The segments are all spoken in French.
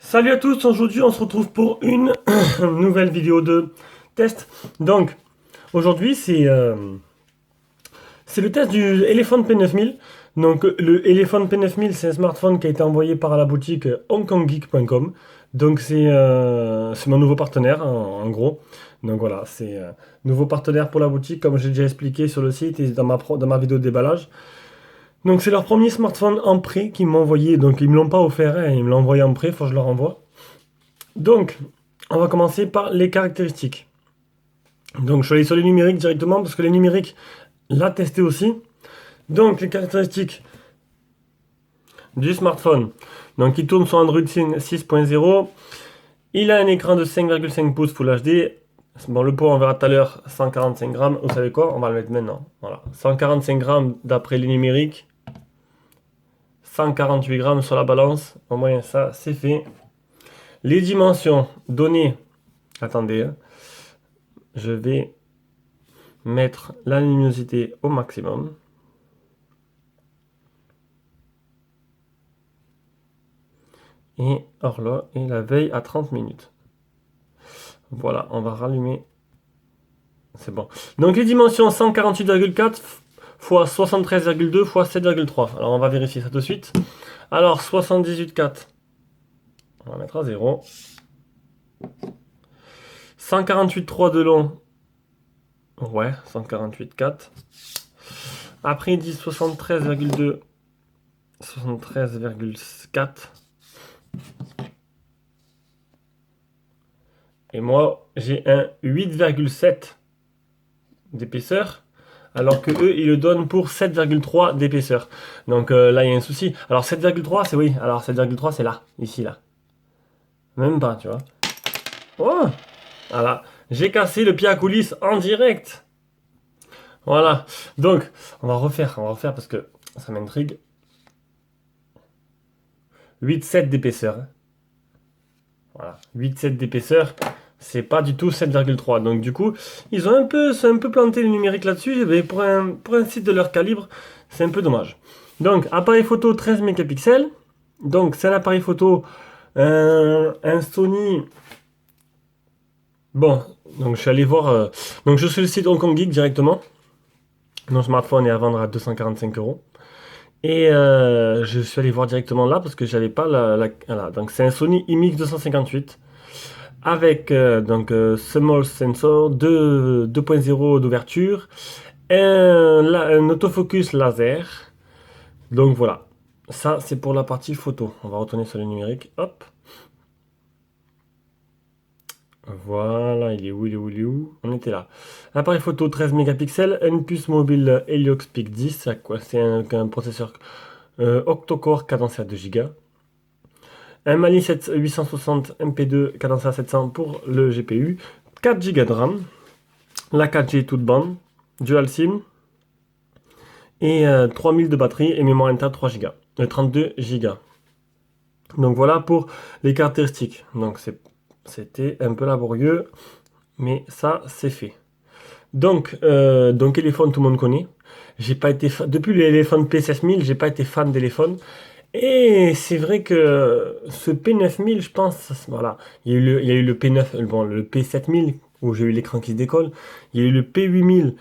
Salut à tous, aujourd'hui on se retrouve pour une nouvelle vidéo de test. Donc aujourd'hui c'est le test du Elephone P9000. Donc le Elephone P9000 c'est un smartphone qui a été envoyé par la boutique hongkonggeek.com. Donc c'est mon nouveau partenaire en gros. Donc voilà, c'est nouveau partenaire pour la boutique comme j'ai déjà expliqué sur le site et dans ma vidéo de déballage. Donc c'est leur premier smartphone en prêt qu'ils m'ont envoyé. Donc ils me l'ont pas offert, hein, ils me l'ont envoyé en prêt, faut que je leur envoie. Donc, on va commencer par les caractéristiques. Donc, je vais aller sur les numériques directement parce que les numériques l'a testé aussi. Donc, les caractéristiques du smartphone. Donc, il tourne sur Android 6.0. Il a un écran de 5,5 pouces Full HD. Bon, le poids, on verra tout à l'heure, 145 grammes. Vous savez quoi? On va le mettre maintenant. Voilà. 145 grammes d'après les numériques. 148 grammes sur la balance. Au moins, ça, c'est fait. Les dimensions données. Attendez, hein. Je vais mettre la luminosité au maximum. Et horloge et la veille à 30 minutes. Voilà, on va rallumer. C'est bon. Donc les dimensions 148,4 x 73,2 x 7,3. Alors on va vérifier ça tout de suite. Alors 78,4. On va mettre à 0. 148,3 de long. Ouais, 148,4. Après il dit 73,2. 73,4. Et moi, j'ai un 8,7 d'épaisseur, alors que eux, ils le donnent pour 7,3 d'épaisseur. Donc là, il y a un souci. Alors 7,3, c'est oui. Alors 7,3, c'est là, ici, là. Même pas, tu vois. Oh, voilà. J'ai cassé le pied à coulisses en direct. Voilà. Donc, on va refaire parce que ça m'intrigue. 8,7 d'épaisseur. Voilà. 8,7 d'épaisseur. C'est pas du tout 7,3. Donc du coup, ils ont c'est un peu planté le numérique là-dessus. Mais pour un site de leur calibre, c'est un peu dommage. Donc, appareil photo 13 mégapixels. Donc, c'est un appareil photo, un Sony. Bon, donc je suis allé voir. Donc, je suis sur le site Hong Kong Geek directement. Mon smartphone est à vendre à 245 euros. Et je suis allé voir directement là parce que j'avais pas voilà. Donc, c'est un Sony IMX 258 avec Small Sensor 2.0 d'ouverture, un autofocus laser. Donc voilà, ça c'est pour la partie photo. On va retourner sur le numérique. Hop. Voilà, il est où, il est où, il est où? On était là. Appareil photo 13 mégapixels, une puce mobile Heliox Peak 10. C'est un processeur octa-core cadencé à 2 Go. Un Mali 860 MP2 cadencé à 700 pour le GPU. 4 Go de RAM. La 4G toute bande. Dual SIM. Et 3000 de batterie et mémoire interne 3 Go. 32 Go. Donc voilà pour les caractéristiques. Donc c'était un peu laborieux, mais ça c'est fait. Donc téléphone tout le monde connaît. J'ai pas été depuis l'éléphone P16000, j'ai pas été fan d'éléphone. Et c'est vrai que ce P9000, je pense, voilà, il y a eu le P9, bon, le P7000 où j'ai eu l'écran qui se décolle. Il y a eu le P8000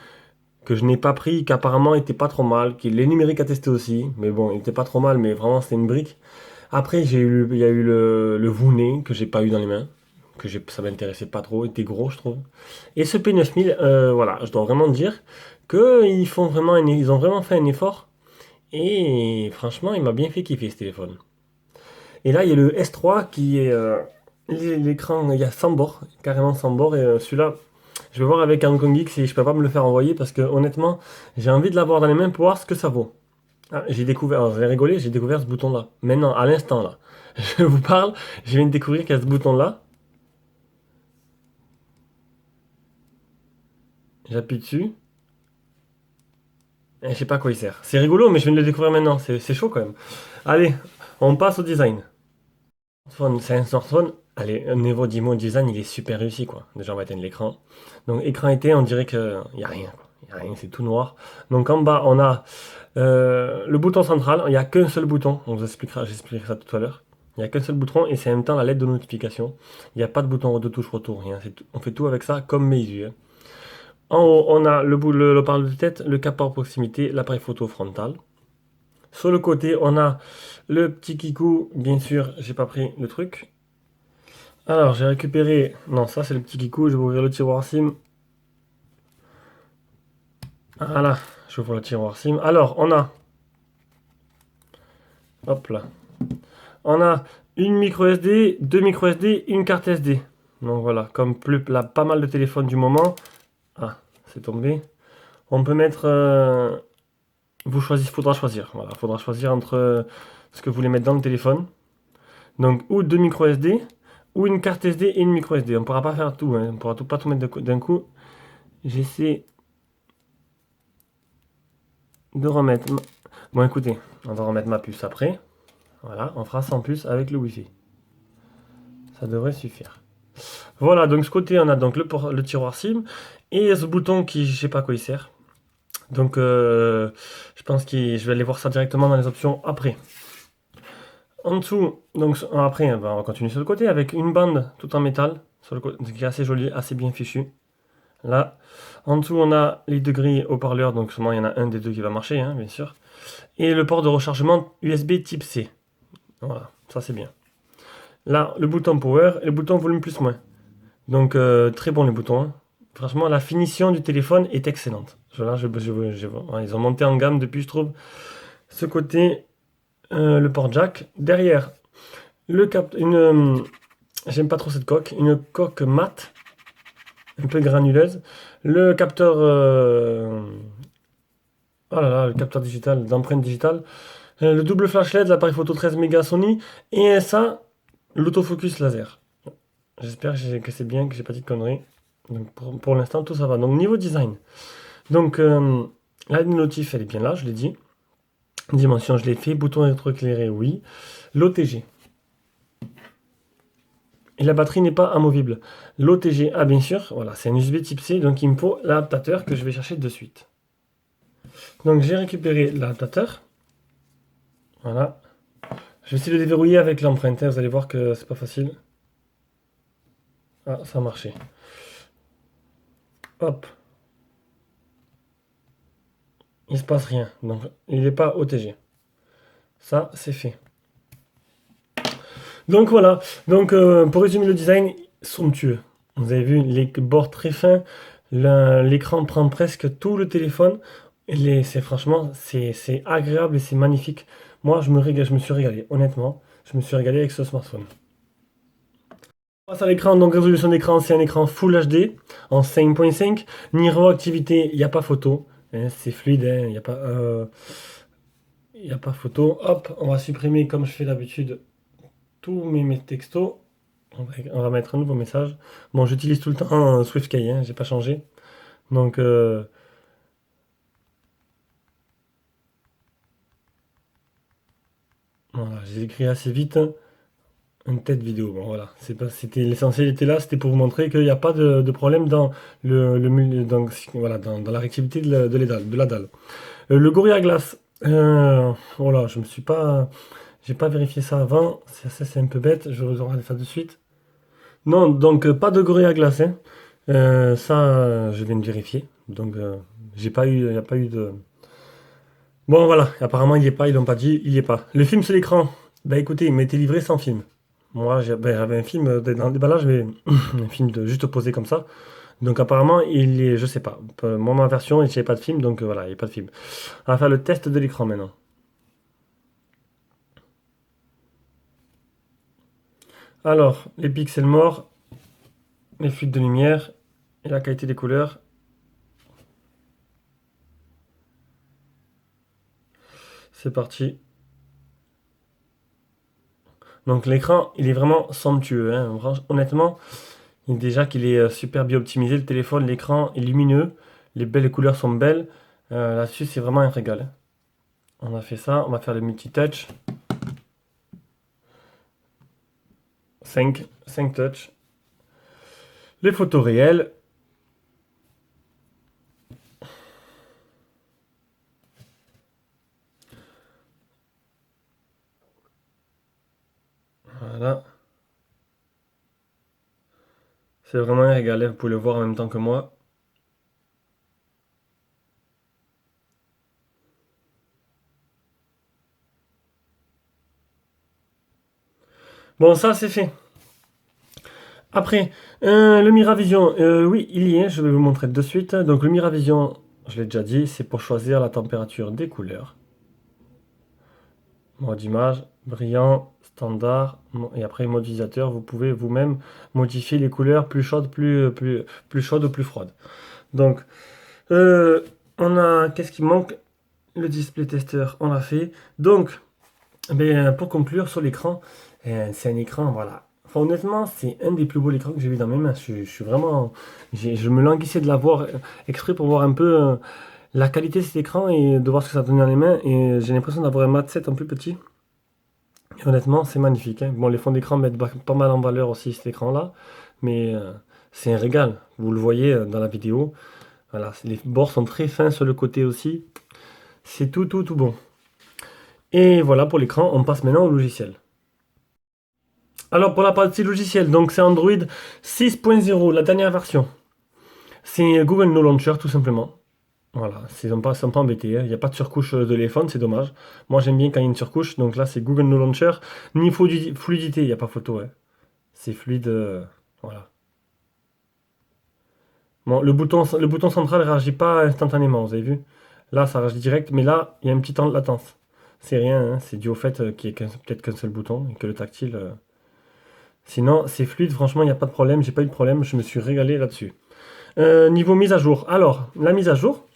que je n'ai pas pris, qui apparemment était pas trop mal, qui les numériques à tester aussi, mais bon, il était pas trop mal, mais vraiment c'était une brique. Après, il y a eu le Vune que j'ai pas eu dans les mains, ça m'intéressait pas trop, il était gros, je trouve. Et ce P9000, voilà, je dois vraiment dire que ils ont vraiment fait un effort. Et franchement, il m'a bien fait kiffer ce téléphone. Et là, il y a le S3 qui est l'écran, il y a sans bord, carrément sans bord. Et celui-là, je vais voir avec Hong Kong Geek si je peux pas me le faire envoyer parce que honnêtement, j'ai envie de l'avoir dans les mains pour voir ce que ça vaut. Ah, j'ai découvert, alors, vous allez rigoler, j'ai découvert ce bouton-là. Maintenant, à l'instant là, je vous parle, je viens de découvrir qu'il y a ce bouton-là. J'appuie dessus. Et je sais pas à quoi il sert. C'est rigolo, mais je viens de le découvrir maintenant. C'est chaud quand même. Allez, on passe au design. C'est un smartphone. Allez, au niveau du mot design, il est super réussi quoi. Déjà, on va éteindre l'écran. Donc, écran été, on dirait qu'il n'y a rien, quoi. Il n'y a rien, c'est tout noir. Donc, en bas, on a le bouton central. Il n'y a qu'un seul bouton. On vous expliquera, j'expliquerai ça tout à l'heure. Il n'y a qu'un seul bouton et c'est en même temps la lettre de notification. Il n'y a pas de bouton de touche retour, rien. On fait tout avec ça comme Meizu, hein. En haut, on a le parle de tête, le capteur proximité, l'appareil photo frontal. Sur le côté, on a le petit kikou. Bien sûr, j'ai pas pris le truc. Alors, j'ai récupéré. Non, ça c'est le petit kikou. Je vais ouvrir le tiroir SIM. Voilà, j'ouvre le tiroir SIM. Alors, on a. Hop là. On a une micro SD, deux micro SD, une carte SD. Donc voilà, comme plus, là, pas mal de téléphones du moment. Ah, c'est tombé. On peut mettre. Vous choisissez, faudra choisir. Voilà, faudra choisir entre ce que vous voulez mettre dans le téléphone. Donc, ou deux micro SD, ou une carte SD et une micro SD. On ne pourra pas faire tout, hein. On ne pourra pas tout mettre d'un coup. J'essaie de remettre. Bon, écoutez, on va remettre ma puce après. Voilà, on fera sans puce avec le Wi-Fi. Ça devrait suffire. Voilà, donc ce côté, on a donc le tiroir SIM et ce bouton qui, je sais pas à quoi il sert. Donc, je pense que je vais aller voir ça directement dans les options après. En dessous, donc après, on va continuer sur le côté avec une bande tout en métal, sur le côté, qui est assez jolie, assez bien fichue. Là, en dessous, on a les degrés haut-parleurs, donc seulement il y en a un des deux qui va marcher, hein, bien sûr. Et le port de rechargement USB type C. Voilà, ça c'est bien. Là, le bouton power et le bouton volume plus moins. Donc, très bon les boutons, hein. Franchement, la finition du téléphone est excellente. Là, ils ont monté en gamme depuis, je trouve. Ce côté, le port jack. Derrière, j'aime pas trop cette coque. Une coque mate, un peu granuleuse. Le capteur, oh là là, le capteur digital, d'empreinte digitale. Le double flash LED, l'appareil photo 13 mégas Sony. Et ça, l'autofocus laser. J'espère que c'est bien, que j'ai pas dit de conneries. Donc pour l'instant, tout ça va. Donc niveau design. Donc la notif, elle est bien là, je l'ai dit. Dimension, je l'ai fait. Bouton rétroéclairé, oui. L'OTG. Et la batterie n'est pas amovible. L'OTG, ah bien sûr, voilà, c'est un USB type C, donc il me faut l'adaptateur que je vais chercher de suite. Donc j'ai récupéré l'adaptateur. Voilà. Je vais essayer de le déverrouiller avec l'empreinte, hein. Vous allez voir que c'est pas facile. Ah, ça a marché. Hop. Il se passe rien. Donc il n'est pas OTG. Ça, c'est fait. Donc voilà. Donc pour résumer le design, somptueux. Vous avez vu les bords très fins. L'écran prend presque tout le téléphone. C'est franchement, c'est agréable et c'est magnifique. Moi, je me suis régalé. Honnêtement, je me suis régalé avec ce smartphone. Face à l'écran, donc résolution d'écran, c'est un écran Full HD en 5.5. Niveau activité, il n'y a pas photo, hein, c'est fluide, hein, il n'y a pas photo. Hop, on va supprimer comme je fais d'habitude tous mes textos. On va mettre un nouveau message. Bon, j'utilise tout le temps SwiftKey, hein, j'ai pas changé. Donc, voilà, j'ai écrit assez vite. Une tête vidéo, bon voilà, c'était l'essentiel était là, c'était pour vous montrer qu'il n'y a pas de problème dans voilà, dans la réactivité de la dalle. Le Gorilla Glass, voilà, j'ai pas vérifié ça avant, c'est un peu bête, je vous aurai ça de suite. Non, donc pas de Gorilla Glass, hein. Ça, je viens de vérifier, donc il n'y a pas eu de. Bon voilà, apparemment il n'y est pas, ils l'ont pas dit, il n'y est pas. Le film sur l'écran, bah écoutez, il m'a été livré sans film. Moi, j'avais un film dans le déballage, mais un film juste posé comme ça. Donc apparemment, il est, je sais pas. Moi, ma version, il n'y avait pas de film, donc voilà, il n'y a pas de film. On va faire le test de l'écran maintenant. Alors, les pixels morts, les fuites de lumière et la qualité des couleurs. C'est parti. Donc l'écran, il est vraiment somptueux, hein. Honnêtement, déjà qu'il est super bien optimisé, le téléphone, l'écran est lumineux, les belles couleurs sont belles. Là-dessus, c'est vraiment un régal, hein. On a fait ça, on va faire le multi-touch. 5 touch. Les photos réelles. C'est vraiment un régal, hein, vous pouvez le voir en même temps que moi. Bon, ça c'est fait. Après, le Miravision, oui, il y est, je vais vous montrer de suite. Donc le Miravision, je l'ai déjà dit, c'est pour choisir la température des couleurs. Mode image, brillant, standard, et après mode utilisateur, vous pouvez vous-même modifier les couleurs plus chaudes, plus chaudes ou plus froides. Donc, euh, on a, qu'est-ce qui manque? Le display tester, on l'a fait. Donc, pour conclure sur l'écran, c'est un écran, voilà. Enfin, honnêtement, c'est un des plus beaux écrans que j'ai vu dans mes mains. Je suis vraiment, je me languissais de l'avoir exprès pour voir un peu la qualité de cet écran et de voir ce que ça donnait dans les mains. Et j'ai l'impression d'avoir un Mat 7 en plus petit. Et honnêtement, c'est magnifique, hein. Bon, les fonds d'écran mettent pas mal en valeur aussi cet écran-là, mais c'est un régal. Vous le voyez dans la vidéo. Voilà, les bords sont très fins sur le côté aussi. C'est tout bon. Et voilà pour l'écran, on passe maintenant au logiciel. Alors pour la partie logiciel, donc c'est Android 6.0, la dernière version. C'est Google No Launcher tout simplement. Voilà, sont pas embêtés, hein. Il n'y a pas de surcouche de téléphone, c'est dommage. Moi j'aime bien quand il y a une surcouche, donc là c'est Google No Launcher. Niveau fluidité, il n'y a pas photo, hein. C'est fluide, voilà. Bon, le bouton central ne réagit pas instantanément, vous avez vu? Là ça réagit direct, mais là il y a un petit temps de latence. C'est rien, hein, c'est dû au fait qu'il n'y ait peut-être qu'un seul bouton et que le tactile. Sinon, c'est fluide, franchement, il n'y a pas de problème, j'ai pas eu de problème, je me suis régalé là-dessus. Niveau mise à jour. Alors, la mise à jour,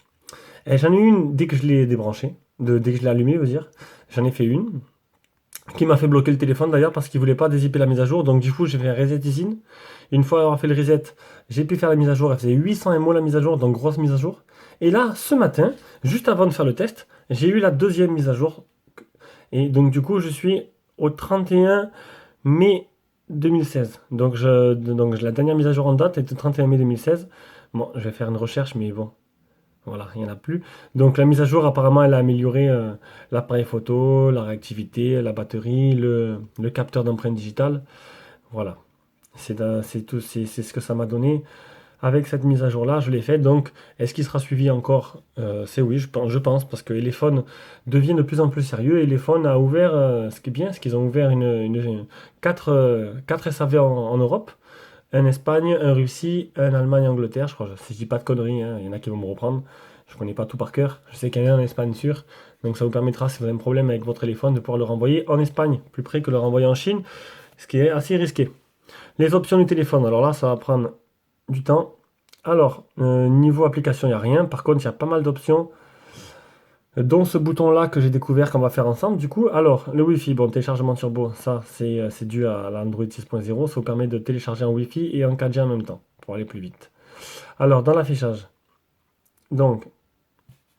j'en ai eu une dès que je l'ai débranché, dès que je l'ai allumé, je veux dire. J'en ai fait une, qui m'a fait bloquer le téléphone d'ailleurs parce qu'il voulait pas dézipper la mise à jour. Donc du coup, j'ai fait un reset usine. Une fois avoir fait le reset, j'ai pu faire la mise à jour. Elle faisait 800 MO la mise à jour, donc grosse mise à jour. Et là, ce matin, juste avant de faire le test, j'ai eu la deuxième mise à jour. Et donc du coup, je suis au 31 mai 2016. Donc la dernière mise à jour en date est le 31 mai 2016. Bon, je vais faire une recherche, mais bon, voilà, il n'y en a plus. Donc la mise à jour, apparemment, elle a amélioré l'appareil photo, la réactivité, la batterie, le capteur d'empreinte digitale. Voilà, c'est tout, c'est ce que ça m'a donné. Avec cette mise à jour-là, je l'ai fait. Donc, est-ce qu'il sera suivi encore? C'est oui, je pense, parce que Elephone devient de plus en plus sérieux. Elephone a ouvert, ce qui est bien, c'est qu'ils ont ouvert 4 SAV en Europe. Un Espagne, un Russie, un Allemagne, Angleterre, je crois. Si je dis pas de conneries, hein, il y en a qui vont me reprendre. Je connais pas tout par cœur. Je sais qu'il y en a en Espagne sûr. Donc ça vous permettra, si vous avez un problème avec votre téléphone, de pouvoir le renvoyer en Espagne, plus près que le renvoyer en Chine, ce qui est assez risqué. Les options du téléphone, alors là, ça va prendre du temps. Alors, niveau application, il n'y a rien. Par contre, il y a pas mal d'options, dont ce bouton-là que j'ai découvert qu'on va faire ensemble. Du coup, alors, le Wi-Fi, bon, téléchargement turbo, ça, c'est dû à l'Android 6.0. Ça vous permet de télécharger en Wi-Fi et en 4G en même temps, pour aller plus vite. Alors, dans l'affichage, donc,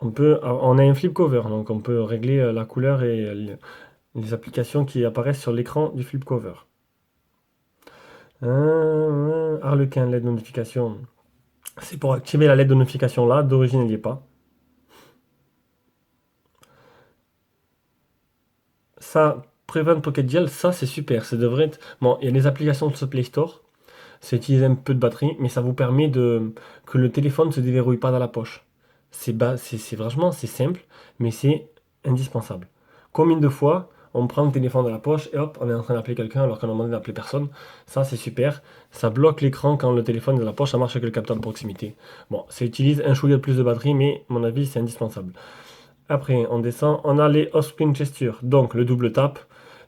on a un flip cover, donc on peut régler la couleur et les applications qui apparaissent sur l'écran du flip cover. Harlequin, LED notification. C'est pour activer la LED de notification là, d'origine il n'y est pas. Ça, Prevent Pocket Gel, ça c'est super. Ça devrait être. Bon, il y a des applications sur Play Store. Ça utilise un peu de batterie, mais ça vous permet que le téléphone ne se déverrouille pas dans la poche. C'est franchement, c'est simple, mais c'est indispensable. Combien de fois on prend le téléphone dans la poche et hop, on est en train d'appeler quelqu'un alors qu'on a demandé d'appeler personne. Ça, c'est super. Ça bloque l'écran quand le téléphone est dans la poche, ça marche avec le capteur de proximité. Bon, ça utilise un chouïa de plus de batterie, mais à mon avis, c'est indispensable. Après, on descend, on a les off-screen gestures, donc le double tap,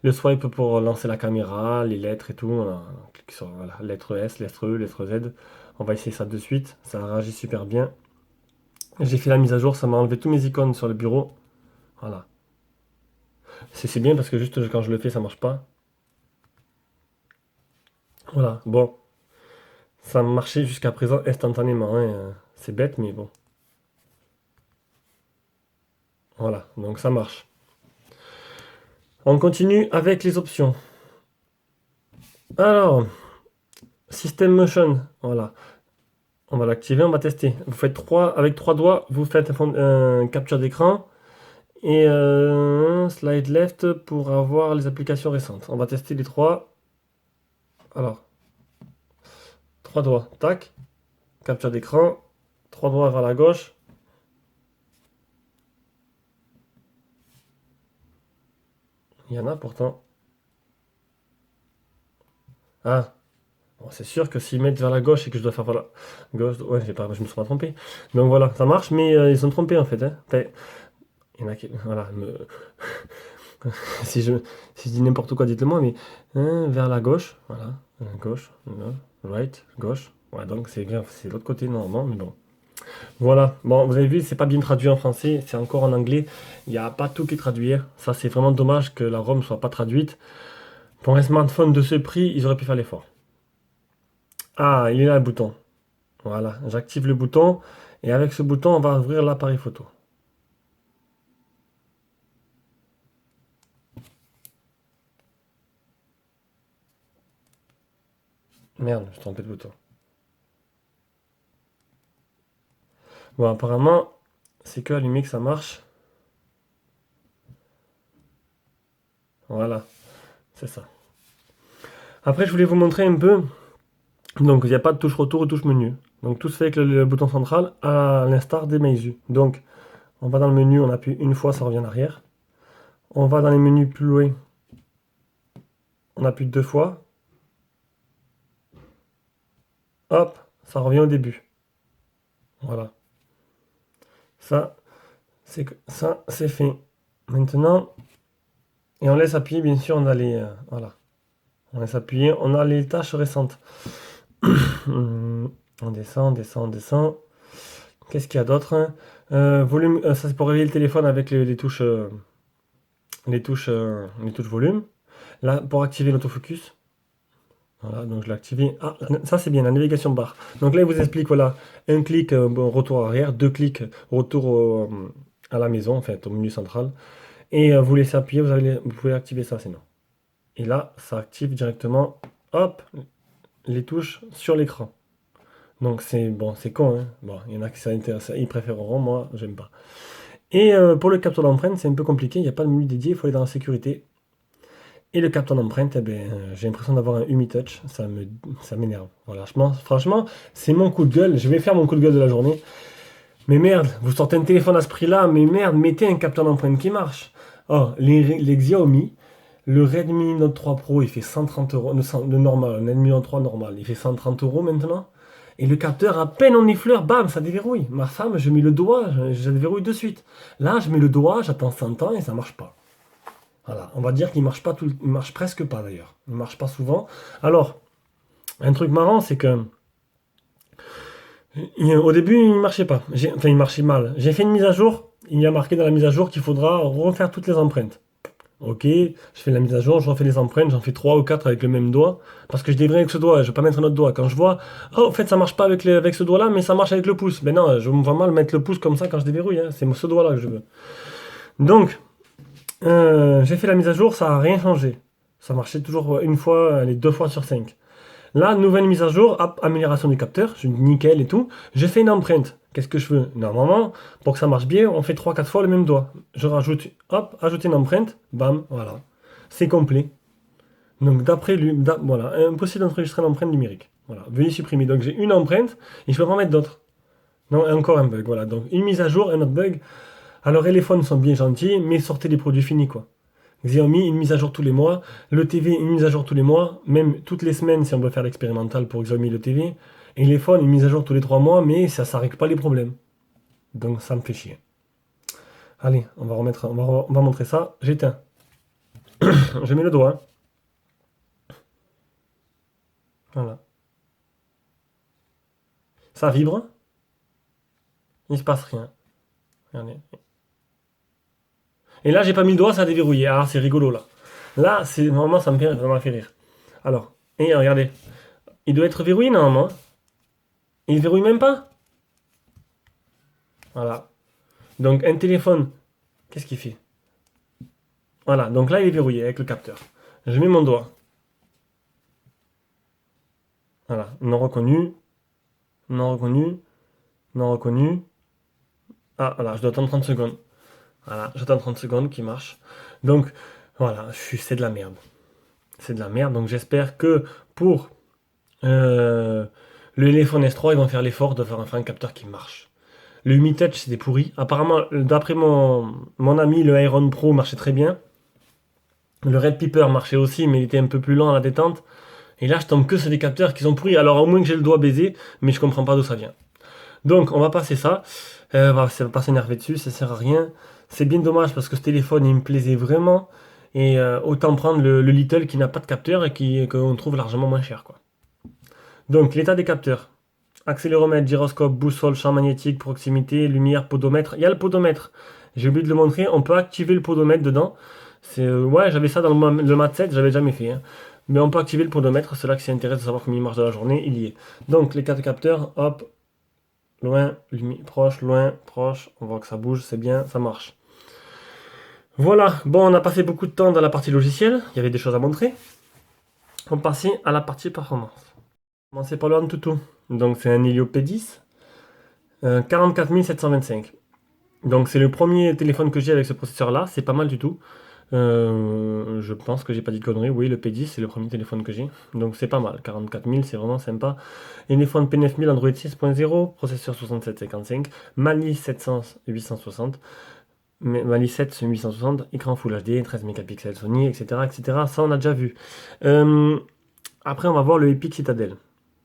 le swipe pour lancer la caméra, les lettres et tout. On clique sur voilà, lettre S, lettre E, lettre Z. On va essayer ça de suite, ça réagit super bien. J'ai fait la mise à jour, ça m'a enlevé tous mes icônes sur le bureau. Voilà. C'est bien parce que juste quand je le fais, ça marche pas. Voilà, bon, ça marchait jusqu'à présent instantanément, hein. C'est bête, mais bon. Voilà, donc ça marche. On continue avec les options. Alors, System Motion, voilà. On va l'activer, on va tester. Vous faites avec trois doigts, vous faites un capture d'écran et slide left pour avoir les applications récentes. On va tester les trois. Alors, 3 doigts. Tac. Capture d'écran. 3 doigts vers la gauche. Il y en a pourtant. Ah. Bon, c'est sûr que s'ils mettent vers la gauche et que je dois faire vers la gauche, ouais, je me suis pas trompé. Donc voilà, ça marche, mais ils sont trompés en fait, hein. Enfin, il y en a qui, voilà, si je, si je dis n'importe quoi, dites-le moi, mais hein, vers la gauche, voilà, gauche, là, right, gauche. Ouais, donc c'est bien, c'est l'autre côté normalement, mais bon. Voilà, bon, vous avez vu, c'est pas bien traduit en français, c'est encore en anglais. Il n'y a pas tout qui est traduit. Ça, c'est vraiment dommage que la ROM soit pas traduite. Pour un smartphone de ce prix, ils auraient pu faire l'effort. Ah, il est là le bouton. Voilà, j'active le bouton et avec ce bouton, on va ouvrir l'appareil photo. Merde, je me suis trompé de bouton. Bon, apparemment, c'est que allumé que ça marche. Voilà, c'est ça. Après, je voulais vous montrer un peu. Donc, il n'y a pas de touche retour ou touche menu. Donc, tout se fait avec le bouton central, à l'instar des Meizu. Donc, on va dans le menu, on appuie une fois, ça revient en arrière. On va dans les menus plus loin, on appuie deux fois. Hop, ça revient au début. Voilà. Ça, c'est fait. Maintenant, et on laisse appuyer, bien sûr, on a les, voilà. On laisse appuyer, on a les tâches récentes. On descend, on descend, on descend. Qu'est-ce qu'il y a d'autre, hein? Volume, ça c'est pour réveiller le téléphone avec les touches volume. Là, pour activer l'autofocus. Voilà, donc je l'ai activé. Ah, ça c'est bien, la navigation barre. Donc là, il vous explique, voilà, un clic, bon, retour arrière, deux clics, retour à la maison, en fait, au menu central. Et vous laissez appuyer, vous pouvez activer ça sinon. Et là, ça active directement, hop, les touches sur l'écran. Donc c'est bon, c'est con, hein. Bon, il y en a qui ça intéresse, ils préféreront, moi, j'aime pas. Et pour le capteur d'empreinte, c'est un peu compliqué, il n'y a pas de menu dédié, il faut aller dans la sécurité. Et le capteur d'empreinte, eh ben, j'ai l'impression d'avoir un UmiTouch, ça m'énerve. Voilà, franchement, c'est mon coup de gueule, je vais faire mon coup de gueule de la journée. Mais merde, vous sortez un téléphone à ce prix-là, mais merde, mettez un capteur d'empreinte qui marche. Oh, les Xiaomi, le Redmi Note 3 Pro, il fait 130 euros, le normal, un Redmi Note 3 normal, il fait 130 euros maintenant. Et le capteur, à peine on effleure, bam, ça déverrouille. Ma femme, je mets le doigt, je déverrouille de suite. Là, je mets le doigt, j'attends 100 ans et ça marche pas. Voilà, on va dire qu'il marche pas il marche presque pas d'ailleurs. Il marche pas souvent. Alors, un truc marrant, c'est que au début, il marchait pas. Enfin, il marchait mal. J'ai fait une mise à jour. Il y a marqué dans la mise à jour qu'il faudra refaire toutes les empreintes. Ok, je fais la mise à jour, je refais les empreintes, j'en fais 3 ou 4 avec le même doigt, parce que je déverrouille avec ce doigt, je vais pas mettre un autre doigt. Quand je vois, oh, en fait, ça marche pas avec ce doigt-là, mais ça marche avec le pouce. Mais non, je me vois mal mettre le pouce comme ça quand je déverrouille, hein. C'est ce doigt-là que je veux. Donc, j'ai fait la mise à jour, ça a rien changé. Ça marchait toujours une fois, les 2 fois sur 5. Là, nouvelle mise à jour, hop, amélioration du capteur, je dis nickel et tout. Je fais une empreinte. Qu'est-ce que je veux? Normalement, pour que ça marche bien, on fait 3-4 fois le même doigt. Je rajoute, hop, ajouter une empreinte, bam, voilà. C'est complet. Donc d'après lui, voilà, impossible d'enregistrer l'empreinte numérique. Voilà, veuillez supprimer. Donc j'ai une empreinte et je peux pas en mettre d'autres. Non, encore un bug, voilà. Donc une mise à jour, un autre bug. Alors les phones sont bien gentils, mais sortez des produits finis, quoi. Xiaomi, une mise à jour tous les mois. Le TV, une mise à jour tous les mois. Même toutes les semaines si on veut faire l'expérimental pour Xiaomi le TV. Et les phones, une mise à jour tous les 3 mois, mais ça règle pas les problèmes. Donc ça me fait chier. Allez, on va montrer ça. J'éteins. Je mets le doigt, hein. Voilà. Ça vibre. Il se passe rien. Regardez. Et là, j'ai pas mis le doigt, ça a déverrouillé. Ah, c'est rigolo là. Là, c'est vraiment, ça me fait vraiment fait rire. Alors, et regardez. Il doit être verrouillé normalement. Il verrouille même pas. Voilà. Donc un téléphone, qu'est-ce qu'il fait? Voilà, donc là il est verrouillé avec le capteur. Je mets mon doigt. Voilà, non reconnu, non reconnu, non reconnu. Ah voilà, je dois attendre 30 secondes. Voilà, j'attends 30 secondes qui marche. Donc voilà, c'est de la merde. C'est de la merde, donc j'espère que pour euh, Le téléphone S3, ils vont faire l'effort de faire un capteur qui marche. Le Umi Touch, c'était pourri. Apparemment, d'après mon ami, le Iron Pro marchait très bien. Le Red Piper marchait aussi, mais il était un peu plus lent à la détente. Et là, je tombe que sur des capteurs qui sont pourris. Alors, au moins que j'ai le doigt baisé, mais je comprends pas d'où ça vient. Donc, on va passer ça. On va pas s'énerver dessus, ça sert à rien. C'est bien dommage parce que ce téléphone, il me plaisait vraiment. Et autant prendre le Little qui n'a pas de capteur et qu'on trouve largement moins cher, quoi. Donc, l'état des capteurs. Accéléromètre, gyroscope, boussole, champ magnétique, proximité, lumière, podomètre. Il y a le podomètre. J'ai oublié de le montrer. On peut activer le podomètre dedans. Ouais, j'avais ça dans le Mat 7, j'avais jamais fait, hein. Mais on peut activer le podomètre. C'est là que ça intéresse de savoir combien il marche de la journée. Il y est. Donc, les quatre capteurs, hop, loin, proche, loin, proche. On voit que ça bouge, c'est bien, ça marche. Voilà. Bon, on a passé beaucoup de temps dans la partie logicielle. Il y avait des choses à montrer. On passait à la partie performance. On va commencer par le Antutu. Donc, c'est un Helio P10. 44 725. Donc c'est le premier téléphone que j'ai avec ce processeur là, c'est pas mal du tout. Je pense que j'ai pas dit de conneries, oui le P10 c'est le premier téléphone que j'ai, donc c'est pas mal, 44 000 c'est vraiment sympa. Téléphone P9000 Android 6.0, processeur 6755, Mali 700 860, Mali 7 860, écran Full HD, 13 mégapixels Sony, etc., etc. Ça on a déjà vu. Après on va voir le Epic Citadel.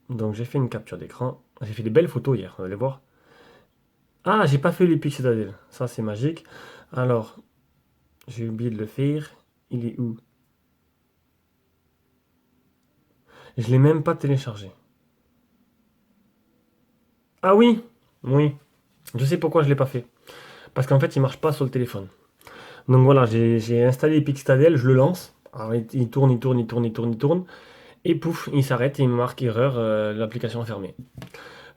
Donc j'ai fait une capture d'écran, j'ai fait des belles photos hier, vous allez voir. Ah, j'ai pas fait l'Epic Citadel. Ça, c'est magique. Alors, j'ai oublié de le faire. Il est où? Je l'ai même pas téléchargé. Ah oui, oui. Je sais pourquoi je l'ai pas fait. Parce qu'en fait, il marche pas sur le téléphone. Donc voilà, j'ai installé Epic Citadel, je le lance. Alors, il tourne, il tourne, il tourne, il tourne, il tourne. Et pouf, il s'arrête et il me marque erreur, l'application est fermée.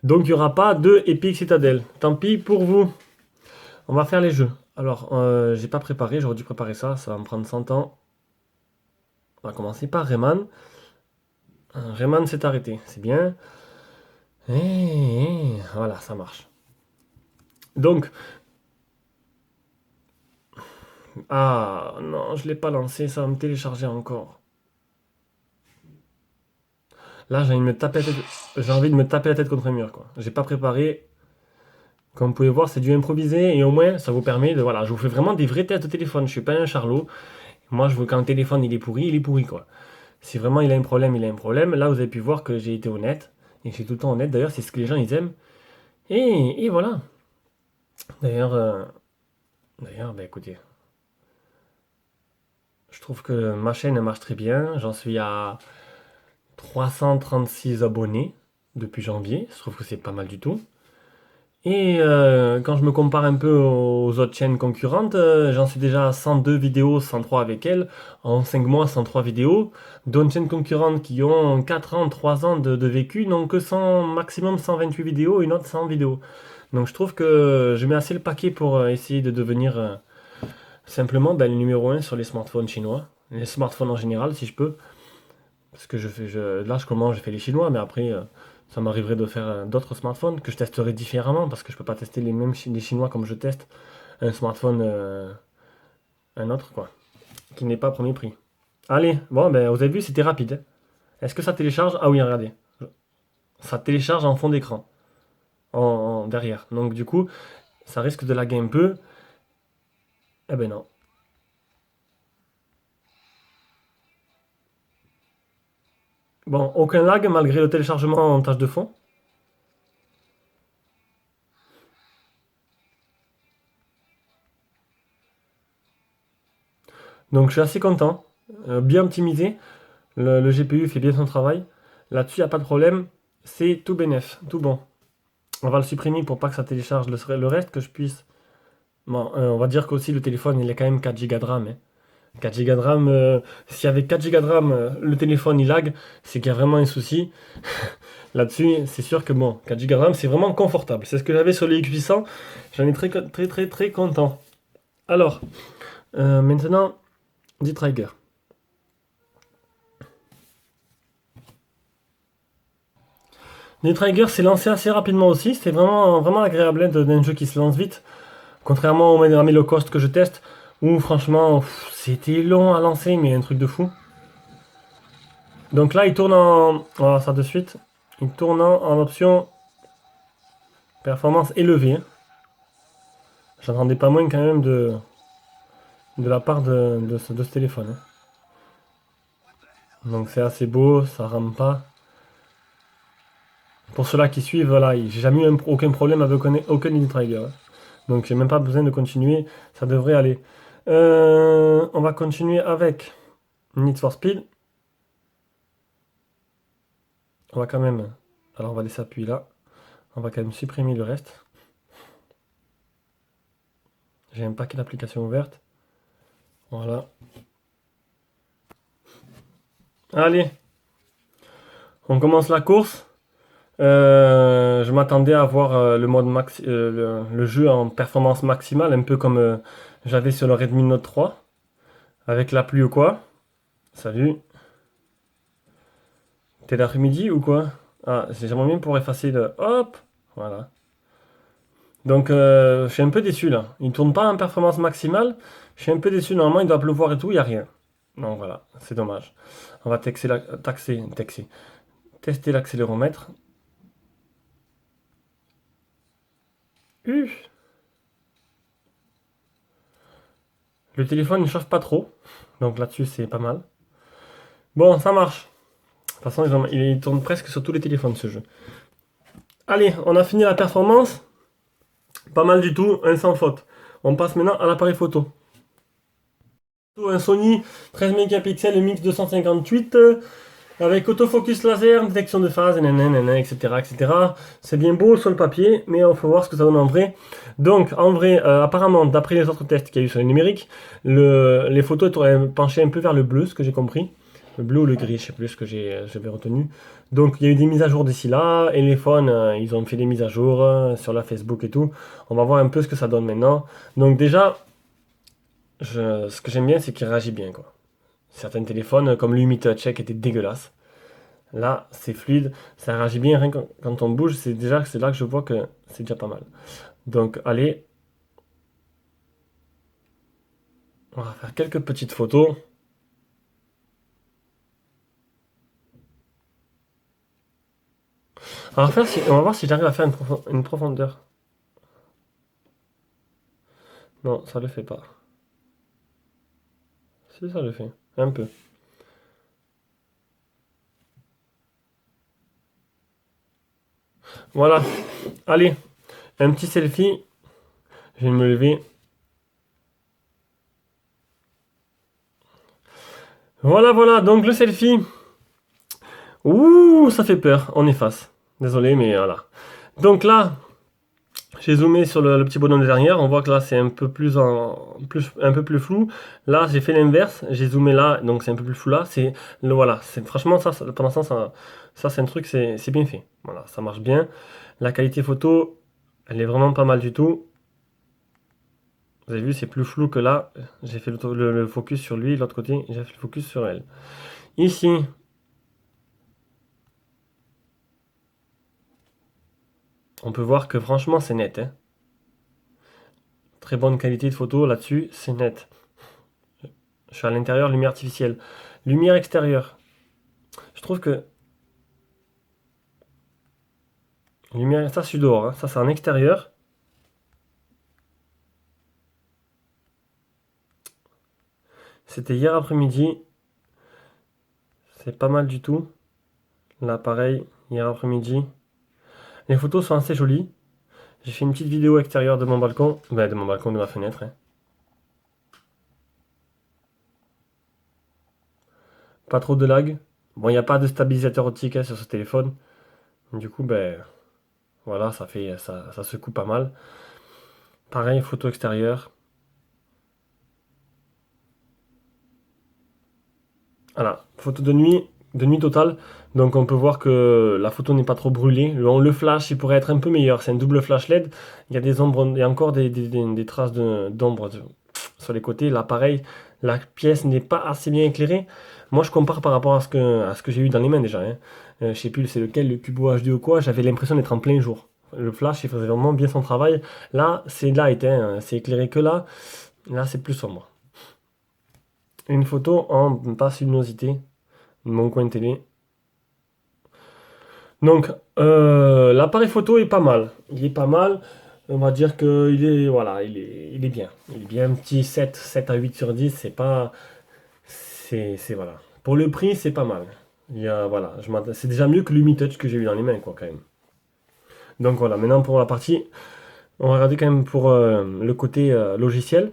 Donc il n'y aura pas de Epic Citadel. Tant pis pour vous. On va faire les jeux. Alors, j'ai pas préparé, j'aurais dû préparer ça, ça va me prendre 100 ans. On va commencer par Rayman. Rayman s'est arrêté, c'est bien. Et voilà, ça marche. Donc, ah non, je l'ai pas lancé, ça va me télécharger encore. Là, j'ai envie de me taper la tête contre un mur, quoi. J'ai pas préparé. Comme vous pouvez voir, c'est du improvisé et au moins, ça vous permet de, voilà, je vous fais vraiment des vrais tests de téléphone. Je suis pas un charlot. Moi, je veux quand le téléphone il est pourri, quoi. Si vraiment il a un problème, il a un problème. Là, vous avez pu voir que j'ai été honnête. Et je suis tout le temps honnête. D'ailleurs, c'est ce que les gens, ils aiment. Et voilà. D'ailleurs, bah, écoutez, je trouve que ma chaîne elle marche très bien. J'en suis à 336 abonnés depuis janvier. Je trouve que c'est pas mal du tout. Et quand je me compare un peu aux autres chaînes concurrentes, j'en suis déjà à 102 vidéos, 103 avec elles. En 5 mois, 103 vidéos. D'autres chaînes concurrentes qui ont 4 ans, 3 ans de vécu n'ont que 100, maximum 128 vidéos, une autre 100 vidéos. Donc je trouve que je mets assez le paquet pour essayer de devenir simplement le numéro un sur les smartphones chinois. Les smartphones en général, si je peux. Parce que là, je fais les chinois, mais après, ça m'arriverait de faire d'autres smartphones que je testerai différemment, parce que je peux pas tester les chinois comme je teste un smartphone, un autre, quoi, qui n'est pas premier prix. Allez, bon, ben, vous avez vu, c'était rapide, hein. Est-ce que ça télécharge? Ah oui, regardez. Ça télécharge en fond d'écran, derrière. Donc, du coup, ça risque de laguer un peu. Eh ben non. Bon, aucun lag malgré le téléchargement en tâche de fond. Donc, je suis assez content. Bien optimisé. Le GPU fait bien son travail. Là-dessus, il n'y a pas de problème. C'est tout bénef, tout bon. On va le supprimer pour pas que ça télécharge le reste, que je puisse. Bon, on va dire qu'aussi le téléphone, il est quand même 4 Go de RAM, hein. 4 Go de RAM, si avec 4 Go de RAM, le téléphone il lag, c'est qu'il y a vraiment un souci. Là-dessus, c'est sûr que bon, 4 Go de RAM, c'est vraiment confortable. C'est ce que j'avais sur le X800. J'en ai très, très, très, très content. Alors, maintenant, D-Trigger. D-Trigger s'est lancé assez rapidement aussi. C'est vraiment, vraiment agréable hein, d'un jeu qui se lance vite. Contrairement aux amis low cost que je teste, où franchement, c'était long à lancer, mais un truc de fou. Donc là, il tourne en. Voilà, ça de suite. il tourne en option performance élevée. J'attendais pas moins quand même de la part de ce téléphone, hein. Donc c'est assez beau, ça rame pas. Pour ceux-là qui suivent, voilà, j'ai jamais eu aucun problème avec aucun Indie Trigger, hein. Donc j'ai même pas besoin de continuer, ça devrait aller. On va continuer avec Need for Speed. On va quand même... Alors on va laisser appuyer là. On va quand même supprimer le reste. J'ai un paquet d'applications ouvertes. Voilà. Allez, on commence la course. Je m'attendais à voir le mode le jeu en performance maximale, un peu comme j'avais sur le Redmi Note 3, avec la pluie ou quoi. Salut. T'es l'après-midi ou quoi? Ah, j'aimerais bien pour effacer le... Hop! Voilà. Donc, je suis un peu déçu là. Il tourne pas en performance maximale. Je suis un peu déçu. Normalement, il doit pleuvoir et tout, il n'y a rien. Donc voilà, c'est dommage. On va tester l'accéléromètre. Uh, Le téléphone ne chauffe pas trop. Donc là-dessus, c'est pas mal. Bon, ça marche. De toute façon, il tourne presque sur tous les téléphones ce jeu. Allez, on a fini la performance. Pas mal du tout, un sans faute. On passe maintenant à l'appareil photo. Un Sony 13 mégapixels mix 258 avec autofocus laser, détection de phase, etc., etc. C'est bien beau sur le papier, mais il faut voir ce que ça donne en vrai. Donc, en vrai, apparemment, d'après les autres tests qu'il y a eu sur les numériques, les photos auraient penché un peu vers le bleu, ce que j'ai compris. Le bleu ou le gris, je sais plus ce que j'avais retenu. Donc, il y a eu des mises à jour d'ici là, et les phones, ils ont fait des mises à jour sur la Facebook et tout. On va voir un peu ce que ça donne maintenant. Donc, déjà, ce que j'aime bien, c'est qu'il réagit bien, quoi. Certains téléphones, comme l'Umi Touch qui était dégueulasse. Là, c'est fluide, ça réagit bien, rien que quand on bouge, c'est là que je vois que c'est déjà pas mal. Donc, allez, on va faire quelques petites photos. On va voir si j'arrive à faire une profondeur. Non, ça le fait pas. Si, ça le fait, un peu. Voilà, allez, un petit selfie. Je vais me lever. Voilà, voilà, donc le selfie. Ouh, ça fait peur, on efface. Désolé, mais voilà. Donc là, j'ai zoomé sur le petit bonhomme de derrière, on voit que là c'est un peu un peu plus flou. Là j'ai fait l'inverse, j'ai zoomé là, donc c'est un peu plus flou là. Voilà, franchement pendant ça c'est un truc, c'est bien fait. Voilà, ça marche bien. La qualité photo, elle est vraiment pas mal du tout. Vous avez vu, c'est plus flou que là. J'ai fait le focus sur lui, de l'autre côté, j'ai fait le focus sur elle. Ici, on peut voir que franchement c'est net, hein. Très bonne qualité de photo là-dessus, c'est net. Je suis à l'intérieur, lumière artificielle. Lumière extérieure. Je trouve que lumière, ça c'est dehors, hein. Ça c'est en extérieur. C'était hier après-midi. C'est pas mal du tout. Là pareil, hier après-midi. Les photos sont assez jolies. J'ai fait une petite vidéo extérieure de mon balcon. De mon balcon, de ma fenêtre, hein. Pas trop de lag. Bon, il n'y a pas de stabilisateur optique, hein, sur ce téléphone. Du coup, voilà, ça secoue pas mal. Pareil, photo extérieure. Voilà, photo de nuit totale. Donc on peut voir que la photo n'est pas trop brûlée. Le flash, il pourrait être un peu meilleur. C'est un double flash LED. Il y a des ombres, il y a encore des traces d'ombre sur les côtés. Là, pareil, la pièce n'est pas assez bien éclairée. Moi, je compare par rapport à ce que j'ai eu dans les mains déjà, hein. Je sais plus c'est lequel, le Cubo HD ou quoi. J'avais l'impression d'être en plein jour. Le flash, il faisait vraiment bien son travail. Là, c'est light, hein. C'est éclairé que là. Là, c'est plus sombre. Une photo en basse luminosité, mon coin de télé. Donc, l'appareil photo est pas mal. Il est pas mal. On va dire qu'il est, voilà, il est bien. Il est bien. Un petit 7 à 8 sur 10. C'est pas. Voilà. Pour le prix, c'est pas mal. Voilà, c'est déjà mieux que l'Umi-Touch que j'ai eu dans les mains, quoi, quand même. Donc voilà, maintenant pour la partie, on va regarder quand même pour le côté logiciel.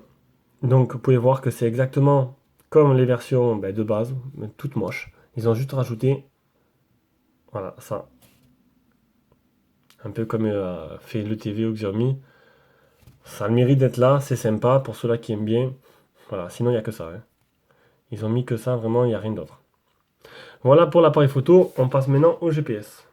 Donc vous pouvez voir que c'est exactement comme les versions de base, mais toutes moches. Ils ont juste rajouté, voilà, ça. Un peu comme fait le TV ou Xiaomi. Ça a le mérite d'être là, c'est sympa pour ceux-là qui aiment bien. Voilà, sinon il n'y a que ça, hein. Ils ont mis que ça, vraiment, il n'y a rien d'autre. Voilà pour l'appareil photo, on passe maintenant au GPS.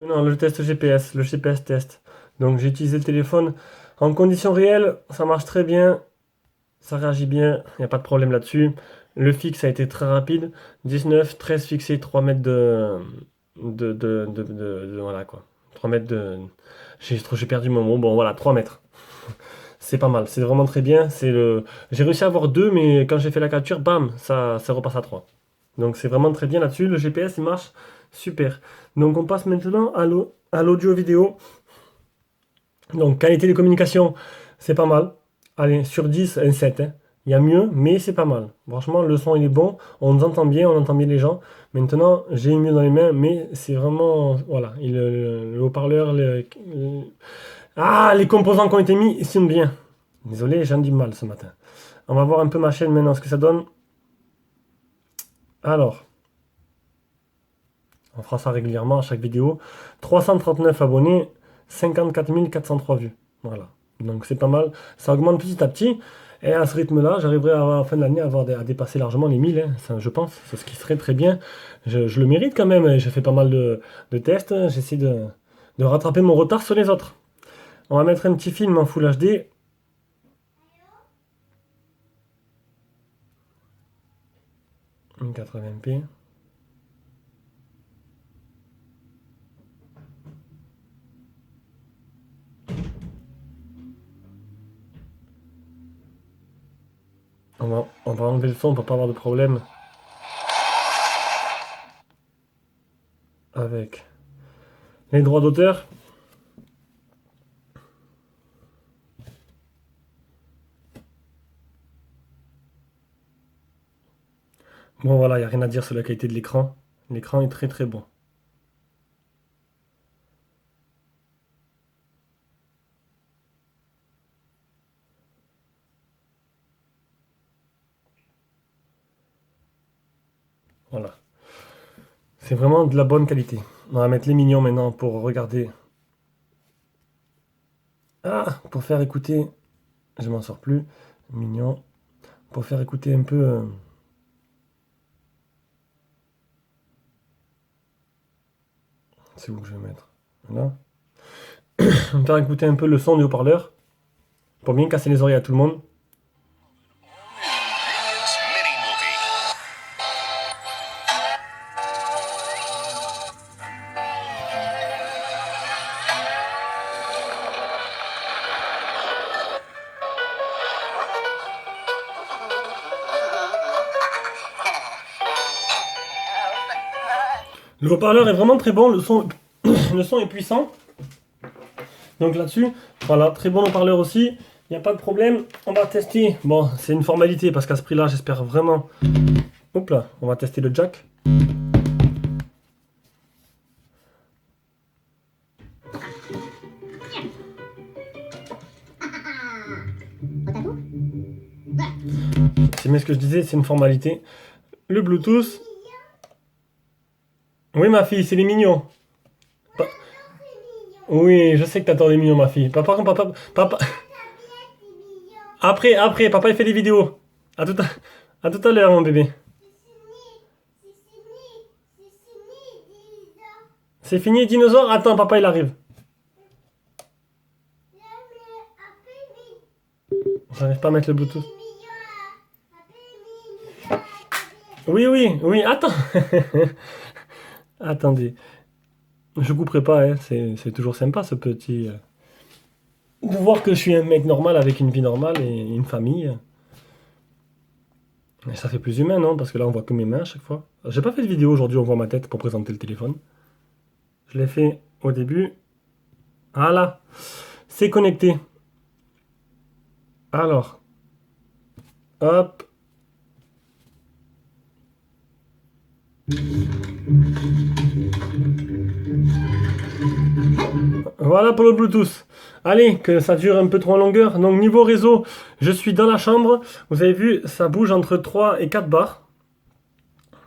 Non, le test GPS, le GPS test. Donc j'ai utilisé le téléphone en conditions réelles, ça marche très bien, ça réagit bien, il n'y a pas de problème là-dessus. Le fixe a été très rapide, 19, 13 fixé, 3 mètres voilà quoi. 3 mètres de. J'ai perdu mon mot, bon voilà, 3 mètres. C'est pas mal, c'est vraiment très bien. J'ai réussi à avoir 2, mais quand j'ai fait la capture, bam, ça repasse à 3. Donc c'est vraiment très bien là-dessus. Le GPS il marche super. Donc on passe maintenant à l'audio vidéo. Donc qualité de communication, c'est pas mal. Allez, sur 10, un 7, hein. Il y a mieux, mais c'est pas mal. Franchement, le son il est bon. On nous entend bien, on entend bien les gens. Maintenant, j'ai mieux dans les mains, mais c'est vraiment. Voilà. Le haut-parleur, les composants qui ont été mis, ils sont bien. Désolé, j'en dis mal ce matin. On va voir un peu ma chaîne maintenant, ce que ça donne. Alors, on fera ça régulièrement à chaque vidéo. 339 abonnés, 54 403 vues. Voilà. Donc c'est pas mal. Ça augmente petit à petit. Et à ce rythme-là, j'arriverai à la fin de l'année à dépasser largement les 1000, hein. Ça, je pense. C'est ce qui serait très bien. Je le mérite quand même. J'ai fait pas mal de tests. J'essaie de rattraper mon retard sur les autres. On va mettre un petit film en Full HD. 1080p. On va enlever le son pour pas avoir de problème avec les droits d'auteur. Bon voilà, il n'y a rien à dire sur la qualité de l'écran. L'écran est très très bon. Voilà. C'est vraiment de la bonne qualité. On va mettre les mignons maintenant pour regarder. Ah, pour faire écouter. Je m'en sors plus. Mignon. Pour faire écouter un peu. C'est où que je vais mettre? Voilà. Faire écouter un peu le son du haut-parleur. Pour bien casser les oreilles à tout le monde. Le haut-parleur est vraiment très bon, le son, le son est puissant. Donc là-dessus, voilà, très bon haut-parleur aussi. Il n'y a pas de problème. On va tester. Bon, c'est une formalité parce qu'à ce prix-là, j'espère vraiment. Hop là, on va tester le jack. C'est bien ce que je disais, c'est une formalité. Le Bluetooth. Oui, ma fille, c'est les mignons. Oui, je sais que t'attends les mignons, ma fille. Par contre, papa. Après, papa, il fait des vidéos. À tout à l'heure, mon bébé. C'est fini, dinosaure? Attends, papa, il arrive. J'arrive pas à mettre le Bluetooth. Oui, attends. Attendez. Je couperai pas, hein. C'est toujours sympa ce petit. De voir que je suis un mec normal avec une vie normale et une famille. Et ça fait plus humain, non? Parce que là, on voit que mes mains à chaque fois. J'ai pas fait de vidéo aujourd'hui, on voit ma tête pour présenter le téléphone. Je l'ai fait au début. Voilà. C'est connecté. Alors. Hop. Voilà pour le Bluetooth. Allez, que ça dure un peu trop en longueur. Donc niveau réseau, je suis dans la chambre. Vous avez vu, ça bouge entre 3 et 4 barres.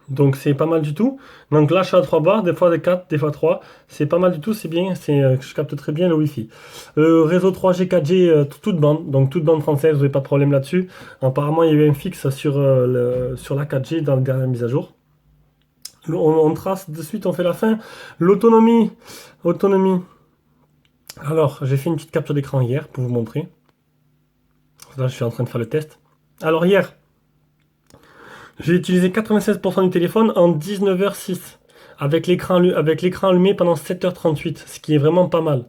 Donc c'est pas mal du tout. Donc là je suis à 3 barres, des fois des 4, des fois 3. C'est pas mal du tout, c'est bien. Je capte très bien le Wi-Fi. Réseau 3G, 4G, toute bande. Donc toute bande française, vous n'avez pas de problème là-dessus. Apparemment il y a eu un fixe sur la 4G dans la dernière mise à jour. On trace de suite, on fait la fin. L'autonomie. Autonomie. Alors, j'ai fait une petite capture d'écran hier pour vous montrer. Là, je suis en train de faire le test. Alors, hier, j'ai utilisé 96% du téléphone en 19h06. Avec l'écran allumé pendant 7h38, ce qui est vraiment pas mal.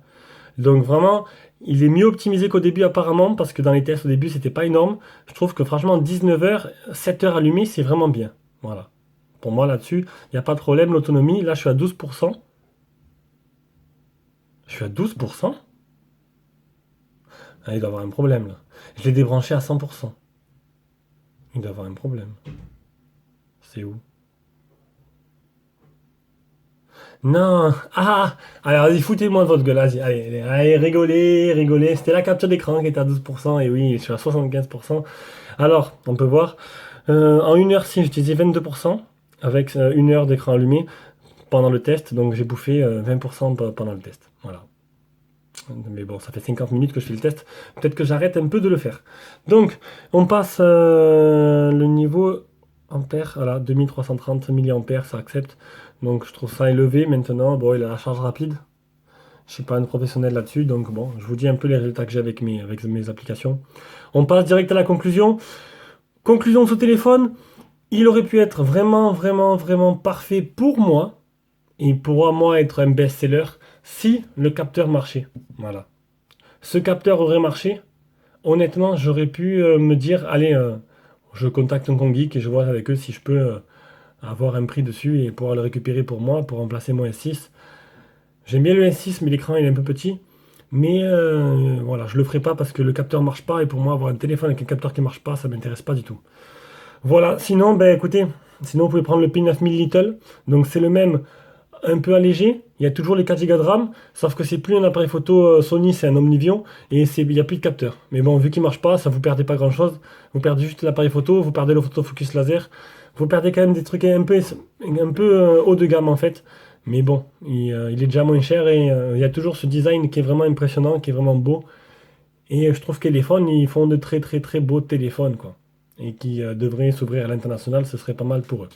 Donc, vraiment, il est mieux optimisé qu'au début, apparemment, parce que dans les tests au début, c'était pas énorme. Je trouve que franchement, 19h, 7h allumé, c'est vraiment bien. Voilà. Pour moi, là-dessus, il n'y a pas de problème. L'autonomie, là, je suis à 12%. Je suis à 12%. Ah, il doit avoir un problème, là. Je l'ai débranché à 100%. Il doit avoir un problème. C'est où? Non. Ah. Alors, allez, foutez-moi de votre gueule. Allez, rigolez. C'était la capture d'écran qui était à 12%. Et oui, je suis à 75%. Alors, on peut voir. En 1h6, j'ai utilisé 22%. Avec 1 heure d'écran allumé pendant le test. Donc, j'ai bouffé 20% pendant le test. Voilà. Mais bon, ça fait 50 minutes que je fais le test. Peut-être que j'arrête un peu de le faire. Donc, on passe le niveau ampère. Voilà, 2330 mAh, ça accepte. Donc, je trouve ça élevé maintenant. Bon, il a la charge rapide. Je suis pas un professionnel là-dessus. Donc, bon, je vous dis un peu les résultats que j'ai avec mes applications. On passe direct à la conclusion. Conclusion de ce téléphone. Il aurait pu être vraiment parfait pour moi. Et pour moi être un best-seller si le capteur marchait. Voilà. Ce capteur aurait marché. Honnêtement, j'aurais pu me dire, allez, je contacte un Geek et je vois avec eux si je peux avoir un prix dessus et pouvoir le récupérer pour moi, pour remplacer mon S6. J'aime bien le S6, mais l'écran il est un peu petit. Mais voilà, je le ferai pas parce que le capteur marche pas et pour moi avoir un téléphone avec un capteur qui marche pas, ça m'intéresse pas du tout. Voilà, sinon, ben écoutez, sinon vous pouvez prendre le P9000 Little. Donc c'est le même, un peu allégé. Il y a toujours les 4 Go de RAM, sauf que c'est plus un appareil photo Sony, c'est un Omnivision et il n'y a plus de capteur. Mais bon, vu qu'il marche pas, ça vous perdez pas grand chose. Vous perdez juste l'appareil photo, vous perdez le photofocus laser, vous perdez quand même des trucs un peu haut de gamme en fait. Mais bon, il est déjà moins cher et il y a toujours ce design qui est vraiment impressionnant, qui est vraiment beau. Et je trouve que les phones, ils font de très beaux téléphones quoi. Et qui devraient s'ouvrir à l'international, ce serait pas mal pour eux.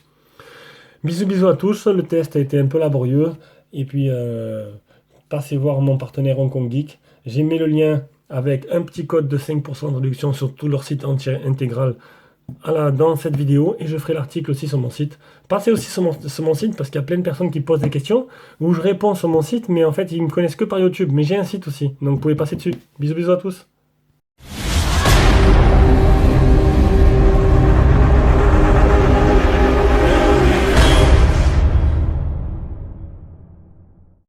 Bisous à tous, le test a été un peu laborieux. Et puis, passez voir mon partenaire Hong Kong Geek. J'ai mis le lien avec un petit code de 5% de réduction sur tout leur site entier intégral dans cette vidéo. Et je ferai l'article aussi sur mon site. Passez aussi sur mon site parce qu'il y a plein de personnes qui posent des questions où je réponds sur mon site. Mais en fait, ils me connaissent que par YouTube. Mais j'ai un site aussi. Donc, vous pouvez passer dessus. Bisous à tous.